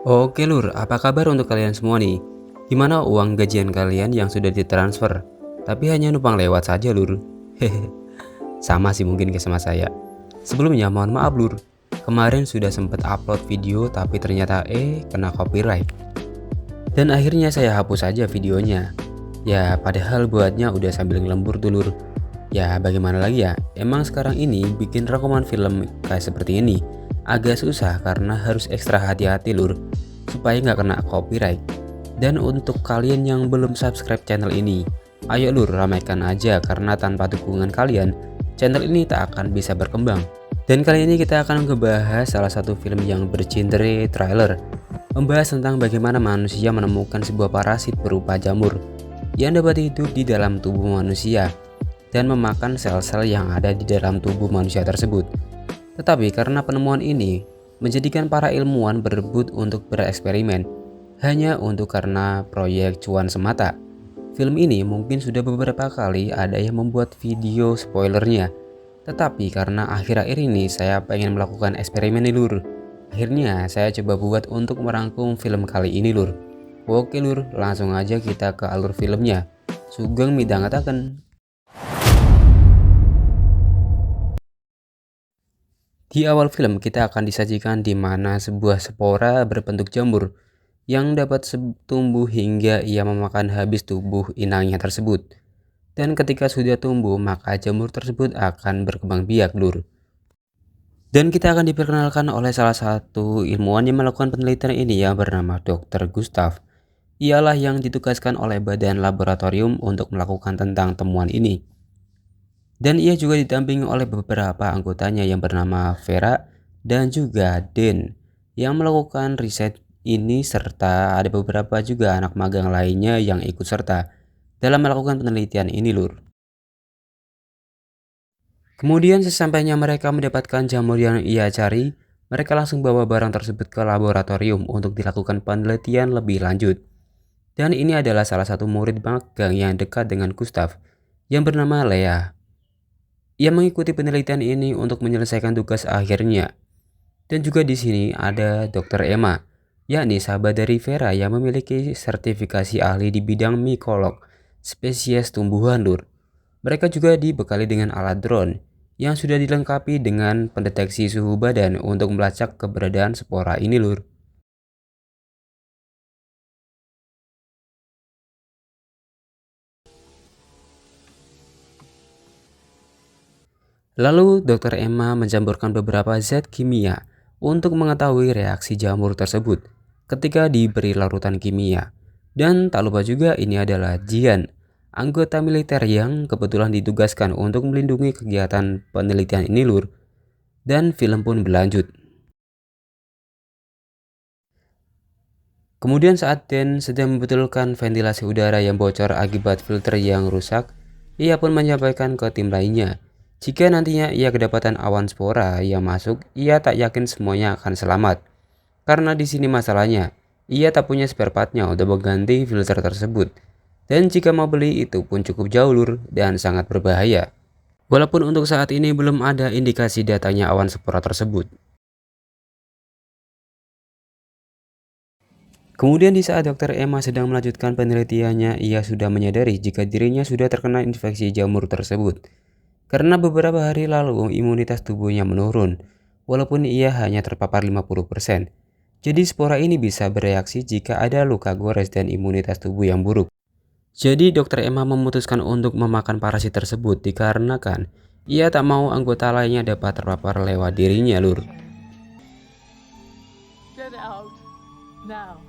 Oke lur, apa kabar untuk kalian semua nih? Gimana uang gajian kalian yang sudah ditransfer? Tapi hanya numpang lewat saja lur. Hehe, sama sih mungkin kayak sama saya. Sebelumnya mohon maaf lur, kemarin sudah sempat upload video tapi ternyata kena copyright. Dan akhirnya saya hapus saja videonya. Ya padahal buatnya udah sambil ngelembur tuh lur. Ya bagaimana lagi ya, emang sekarang ini bikin rekaman film kayak seperti ini agak susah karena harus ekstra hati-hati lur, supaya nggak kena copyright. Dan untuk kalian yang belum subscribe channel ini, ayo lur ramaikan aja karena tanpa dukungan kalian, channel ini tak akan bisa berkembang. Dan kali ini kita akan ngebahas salah satu film yang bergenre trailer, membahas tentang bagaimana manusia menemukan sebuah parasit berupa jamur yang dapat hidup di dalam tubuh manusia dan memakan sel-sel yang ada di dalam tubuh manusia tersebut. Tetapi karena penemuan ini menjadikan para ilmuwan berebut untuk bereksperimen hanya untuk karena proyek cuan semata. Film ini mungkin sudah beberapa kali ada yang membuat video spoilernya. Tetapi karena akhir-akhir ini saya pengen melakukan eksperimen nih lur. Akhirnya saya coba buat untuk merangkum film kali ini lur. Oke lur, langsung aja kita ke alur filmnya. Sugeng midangetaken. Di awal film kita akan disajikan di mana sebuah spora berbentuk jamur yang dapat tumbuh hingga ia memakan habis tubuh inangnya tersebut. Dan ketika sudah tumbuh, maka jamur tersebut akan berkembang biak lur. Dan kita akan diperkenalkan oleh salah satu ilmuwan yang melakukan penelitian ini yang bernama Dr. Gustav. Ialah yang ditugaskan oleh badan laboratorium untuk melakukan tentang temuan ini. Dan ia juga didampingi oleh beberapa anggotanya yang bernama Vera dan juga Den yang melakukan riset ini, serta ada beberapa juga anak magang lainnya yang ikut serta dalam melakukan penelitian ini lur. Kemudian sesampainya mereka mendapatkan jamur yang ia cari, mereka langsung bawa barang tersebut ke laboratorium untuk dilakukan penelitian lebih lanjut. Dan ini adalah salah satu murid magang yang dekat dengan Gustav yang bernama Lea. Ia mengikuti penelitian ini untuk menyelesaikan tugas akhirnya. Dan juga di sini ada Dr. Emma, yakni sahabat dari Vera yang memiliki sertifikasi ahli di bidang mikolog spesies tumbuhan lur. Mereka juga dibekali dengan alat drone yang sudah dilengkapi dengan pendeteksi suhu badan untuk melacak keberadaan spora ini lur. Lalu Dr. Emma mencampurkan beberapa zat kimia untuk mengetahui reaksi jamur tersebut ketika diberi larutan kimia. Dan tak lupa juga ini adalah Jian, anggota militer yang kebetulan ditugaskan untuk melindungi kegiatan penelitian ini lur. Dan film pun berlanjut. Kemudian saat Den sedang membetulkan ventilasi udara yang bocor akibat filter yang rusak, ia pun menyampaikan ke tim lainnya, jika nantinya ia kedapatan awan spora yang masuk, ia tak yakin semuanya akan selamat. Karena di sini masalahnya, ia tak punya spare partnya untuk mengganti filter tersebut. Dan jika mau beli itu pun cukup jauh lur dan sangat berbahaya. Walaupun untuk saat ini belum ada indikasi datanya awan spora tersebut. Kemudian di saat Dr. Emma sedang melanjutkan penelitiannya, ia sudah menyadari jika dirinya sudah terkena infeksi jamur tersebut. Karena beberapa hari lalu imunitas tubuhnya menurun, walaupun ia hanya terpapar 50%. Jadi spora ini bisa bereaksi jika ada luka gores dan imunitas tubuh yang buruk. Jadi Dr. Emma memutuskan untuk memakan parasit tersebut dikarenakan ia tak mau anggota lainnya dapat terpapar lewat dirinya lur. Get out now.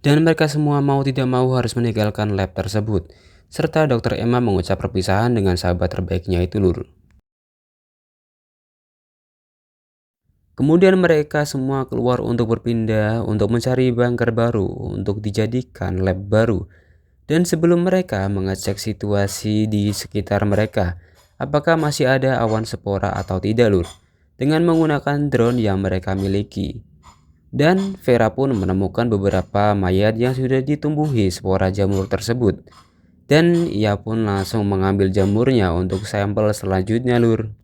Dan mereka semua mau tidak mau harus meninggalkan lab tersebut. Serta Dr. Emma mengucap perpisahan dengan sahabat terbaiknya itu lur. Kemudian mereka semua keluar untuk berpindah untuk mencari bunker baru untuk dijadikan lab baru. Dan sebelum mereka mengecek situasi di sekitar mereka, apakah masih ada awan spora atau tidak lur, dengan menggunakan drone yang mereka miliki. Dan Vera pun menemukan beberapa mayat yang sudah ditumbuhi spora jamur tersebut. Dan ia pun langsung mengambil jamurnya untuk sampel selanjutnya lur.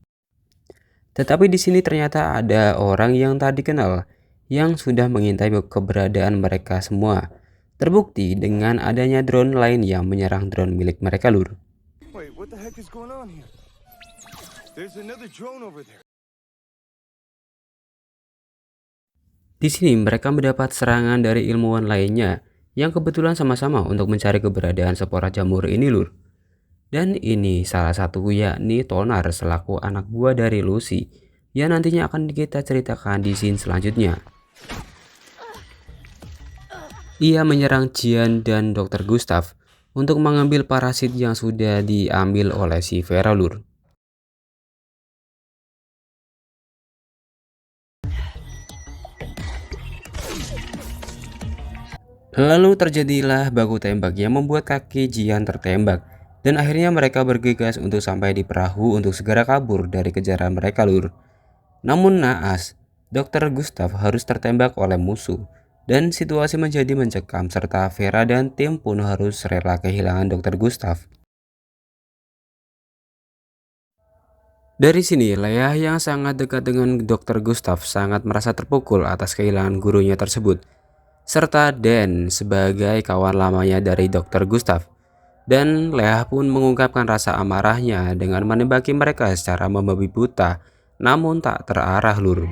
Tetapi di sini ternyata ada orang yang tak dikenal yang sudah mengintai keberadaan mereka semua. Terbukti dengan adanya drone lain yang menyerang drone milik mereka, Lur. Wait, what the heck is going on here? There's another drone over there. Di sini mereka mendapat serangan dari ilmuwan lainnya yang kebetulan sama-sama untuk mencari keberadaan spora jamur ini, Lur. Dan ini salah satu yakni Tonar selaku anak buah dari Lucy yang nantinya akan kita ceritakan di scene selanjutnya. Ia menyerang Jian dan Dr. Gustav untuk mengambil parasit yang sudah diambil oleh si Vera, Lur. Lalu terjadilah baku tembak yang membuat kaki Jian tertembak dan akhirnya mereka bergegas untuk sampai di perahu untuk segera kabur dari kejaran mereka, Lur. Namun naas, Dr. Gustav harus tertembak oleh musuh dan situasi menjadi mencekam serta Vera dan tim pun harus rela kehilangan Dr. Gustav. Dari sini, Leah yang sangat dekat dengan Dr. Gustav sangat merasa terpukul atas kehilangan gurunya tersebut, serta Dan sebagai kawan lamanya dari Dr. Gustav. Dan Leah pun mengungkapkan rasa amarahnya dengan menembaki mereka secara membabi buta, namun tak terarah, Lur.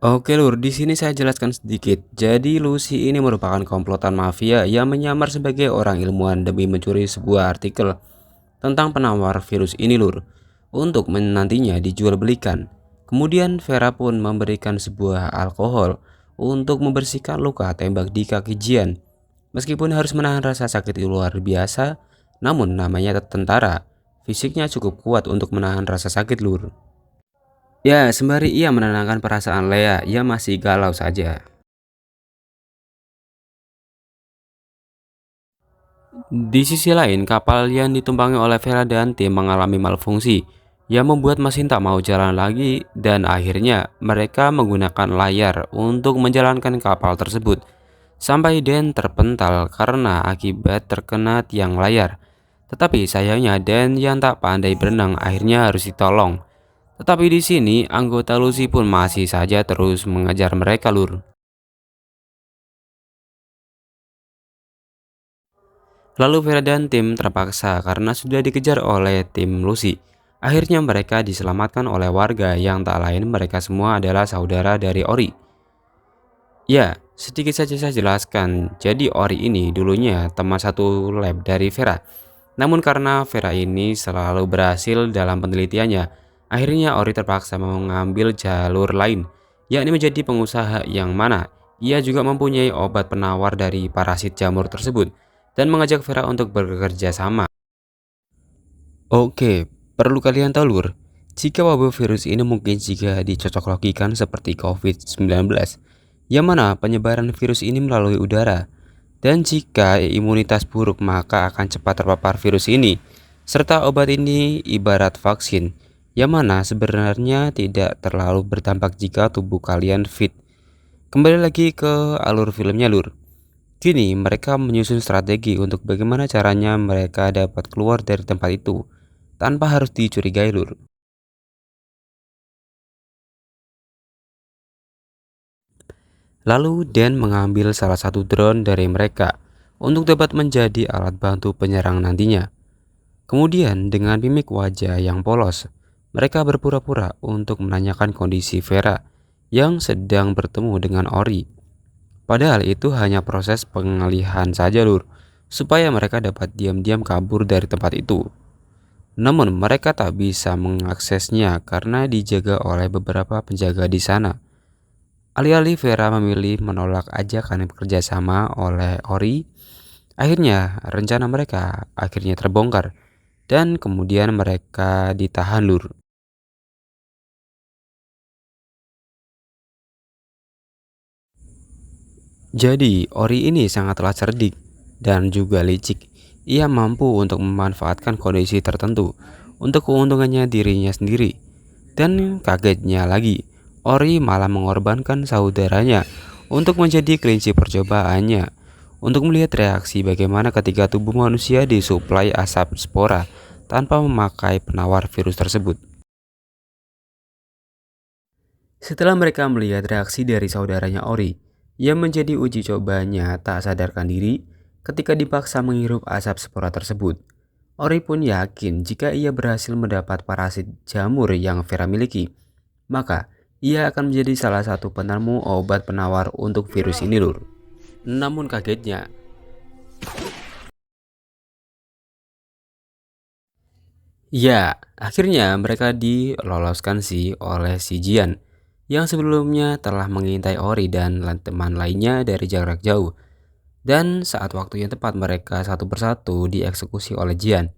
Oke, Lur, di sini saya jelaskan sedikit. Jadi Lucy ini merupakan komplotan mafia yang menyamar sebagai orang ilmuwan demi mencuri sebuah artikel tentang penawar virus ini, Lur, untuk nantinya dijual belikan. Kemudian Vera pun memberikan sebuah alkohol untuk membersihkan luka tembak di kaki Jian. Meskipun harus menahan rasa sakit itu luar biasa, namun namanya tentara, fisiknya cukup kuat untuk menahan rasa sakit, Lur. Ya, sembari ia menenangkan perasaan Leah, ia masih galau saja. Di sisi lain, kapal yang ditumpangi oleh Vera dan tim mengalami malfungsi yang membuat mesin tak mau jalan lagi dan akhirnya mereka menggunakan layar untuk menjalankan kapal tersebut. Sampai Dan terpental karena akibat terkena tiang layar. Tetapi sayangnya Dan yang tak pandai berenang akhirnya harus ditolong. Tetapi di sini anggota Lucy pun masih saja terus mengejar mereka, Lur. Lalu Vera dan tim terpaksa karena sudah dikejar oleh tim Lucy. Akhirnya mereka diselamatkan oleh warga yang tak lain mereka semua adalah saudara dari Ori. Ya, sedikit saja saya jelaskan. Jadi Ori ini dulunya teman satu lab dari Vera. Namun karena Vera ini selalu berhasil dalam penelitiannya, akhirnya Ori terpaksa mengambil jalur lain, yakni menjadi pengusaha yang mana ia juga mempunyai obat penawar dari parasit jamur tersebut dan mengajak Vera untuk bekerja sama. Oke, perlu kalian tahu, Lur, jika wabah virus ini mungkin jika dicocoklogikan seperti COVID-19, yang mana penyebaran virus ini melalui udara. Dan jika imunitas buruk maka akan cepat terpapar virus ini. Serta obat ini ibarat vaksin, yang mana sebenarnya tidak terlalu berdampak jika tubuh kalian fit. Kembali lagi ke alur filmnya, Lur. Kini mereka menyusun strategi untuk bagaimana caranya mereka dapat keluar dari tempat itu tanpa harus dicurigai, Lur. Lalu Dan mengambil salah satu drone dari mereka untuk dapat menjadi alat bantu penyerang nantinya. Kemudian dengan mimik wajah yang polos, mereka berpura-pura untuk menanyakan kondisi Vera yang sedang bertemu dengan Ori. Padahal itu hanya proses pengalihan saja, Lur, supaya mereka dapat diam-diam kabur dari tempat itu. Namun mereka tak bisa mengaksesnya karena dijaga oleh beberapa penjaga di sana. Alih-alih Vera memilih menolak ajakan kerjasama oleh Ori, akhirnya rencana mereka akhirnya terbongkar dan kemudian mereka ditahan, Lur. Jadi Ori ini sangatlah cerdik dan juga licik. Ia mampu untuk memanfaatkan kondisi tertentu untuk keuntungannya dirinya sendiri. Dan kagetnya lagi, Ori malah mengorbankan saudaranya untuk menjadi kelinci percobaannya, untuk melihat reaksi bagaimana ketika tubuh manusia disuplai asap spora tanpa memakai penawar virus tersebut. Setelah mereka melihat reaksi dari saudaranya Ori, yang menjadi uji cobanya tak sadarkan diri ketika dipaksa menghirup asap spora tersebut. Ori pun yakin jika ia berhasil mendapat parasit jamur yang Vera miliki, maka ia akan menjadi salah satu penemu obat penawar untuk virus ini lur. Namun kagetnya, ya akhirnya mereka diloloskan sih oleh si Jian yang sebelumnya telah mengintai Ori dan teman lainnya dari jarak jauh. Dan saat waktu yang tepat mereka satu persatu dieksekusi oleh Jian.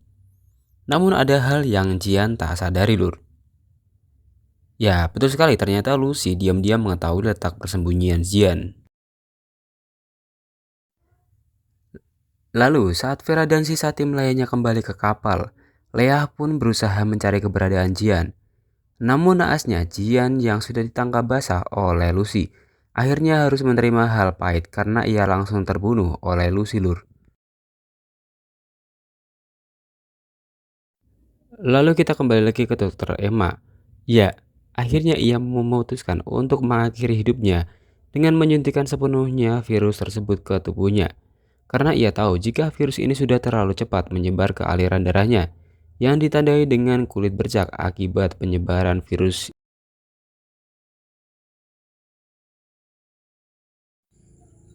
Namun ada hal yang Jian tak sadari lur. Ya betul sekali, ternyata Lucy diam-diam mengetahui letak persembunyian Jian. Lalu saat Vera dan sisa tim lainnya kembali ke kapal, Leah pun berusaha mencari keberadaan Jian. Namun naasnya Jian yang sudah ditangkap basah oleh Lucy akhirnya harus menerima hal pahit karena ia langsung terbunuh oleh Lucy lur. Lalu kita kembali lagi ke Dr. Emma. Ya, akhirnya ia memutuskan untuk mengakhiri hidupnya dengan menyuntikkan sepenuhnya virus tersebut ke tubuhnya. Karena ia tahu jika virus ini sudah terlalu cepat menyebar ke aliran darahnya, yang ditandai dengan kulit bercak akibat penyebaran virus.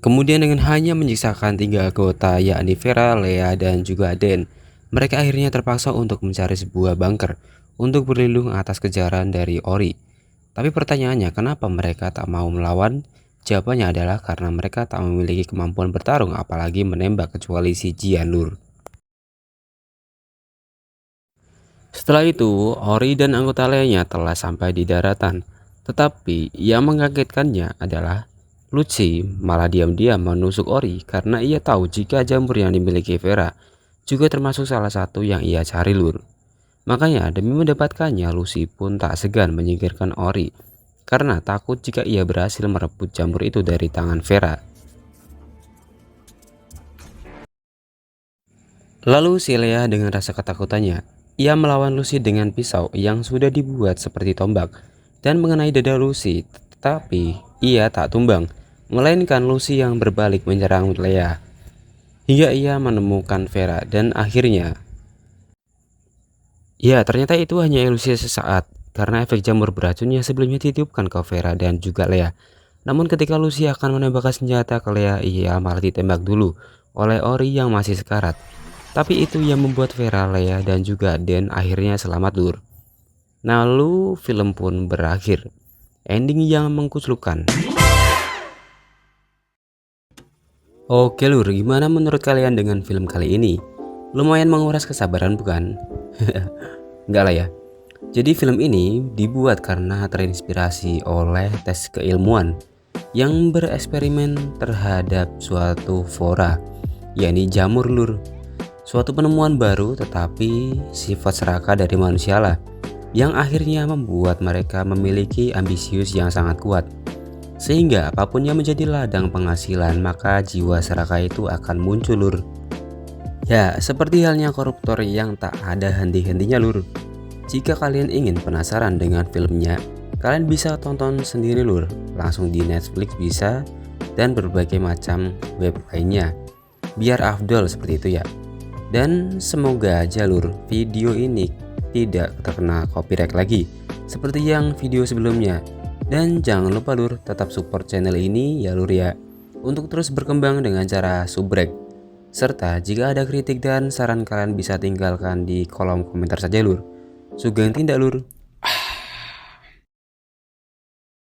Kemudian dengan hanya menyisakan 3 anggota yakni Vera, Leah, dan juga Den, mereka akhirnya terpaksa untuk mencari sebuah bunker untuk berlindung atas kejaran dari Ori. Tapi pertanyaannya, kenapa mereka tak mau melawan? Jawabannya adalah karena mereka tak memiliki kemampuan bertarung apalagi menembak kecuali si Jian lur. Setelah itu, Ori dan anggota lainnya telah sampai di daratan. Tetapi yang mengagetkannya adalah Lucy malah diam-diam menusuk Ori karena ia tahu jika jamur yang dimiliki Vera juga termasuk salah satu yang ia cari lur. Makanya demi mendapatkannya, Lucy pun tak segan menyingkirkan Ori karena takut jika ia berhasil merebut jamur itu dari tangan Vera. Lalu si Leah dengan rasa ketakutannya, ia melawan Lucy dengan pisau yang sudah dibuat seperti tombak dan mengenai dada Lucy, tetapi ia tak tumbang, melainkan Lucy yang berbalik menyerang Leah hingga ia menemukan Vera dan akhirnya, ya ternyata itu hanya ilusi sesaat karena efek jamur beracun yang sebelumnya ditiupkan ke Vera dan juga Leah. Namun ketika Lucy akan menembakkan senjata ke Leah, ia malah ditembak dulu oleh Ori yang masih sekarat. Tapi itu yang membuat Vera, Leah, dan juga Den akhirnya selamat lur. Lalu film pun berakhir. Ending yang mengkuclukan. Oke lur, gimana menurut kalian dengan film kali ini? Lumayan menguras kesabaran bukan? Enggak lah ya. Jadi film ini dibuat karena terinspirasi oleh tes keilmuan yang bereksperimen terhadap suatu flora, yakni jamur lur. Suatu penemuan baru tetapi sifat serakah dari manusia lah, yang akhirnya membuat mereka memiliki ambisius yang sangat kuat. Sehingga apapun yang menjadi ladang penghasilan, maka jiwa serakah itu akan muncul lur. Ya, seperti halnya koruptor yang tak ada henti-hentinya lur. Jika kalian ingin penasaran dengan filmnya, kalian bisa tonton sendiri lur, langsung di Netflix bisa, dan berbagai macam web lainnya. Biar afdol seperti itu ya. Dan semoga aja lur, video ini tidak terkena copyright lagi seperti yang video sebelumnya. Dan jangan lupa lur, tetap support channel ini ya lur ya, untuk terus berkembang dengan cara subrek. Serta jika ada kritik dan saran kalian bisa tinggalkan di kolom komentar saja lur. Sugeng tindak lur.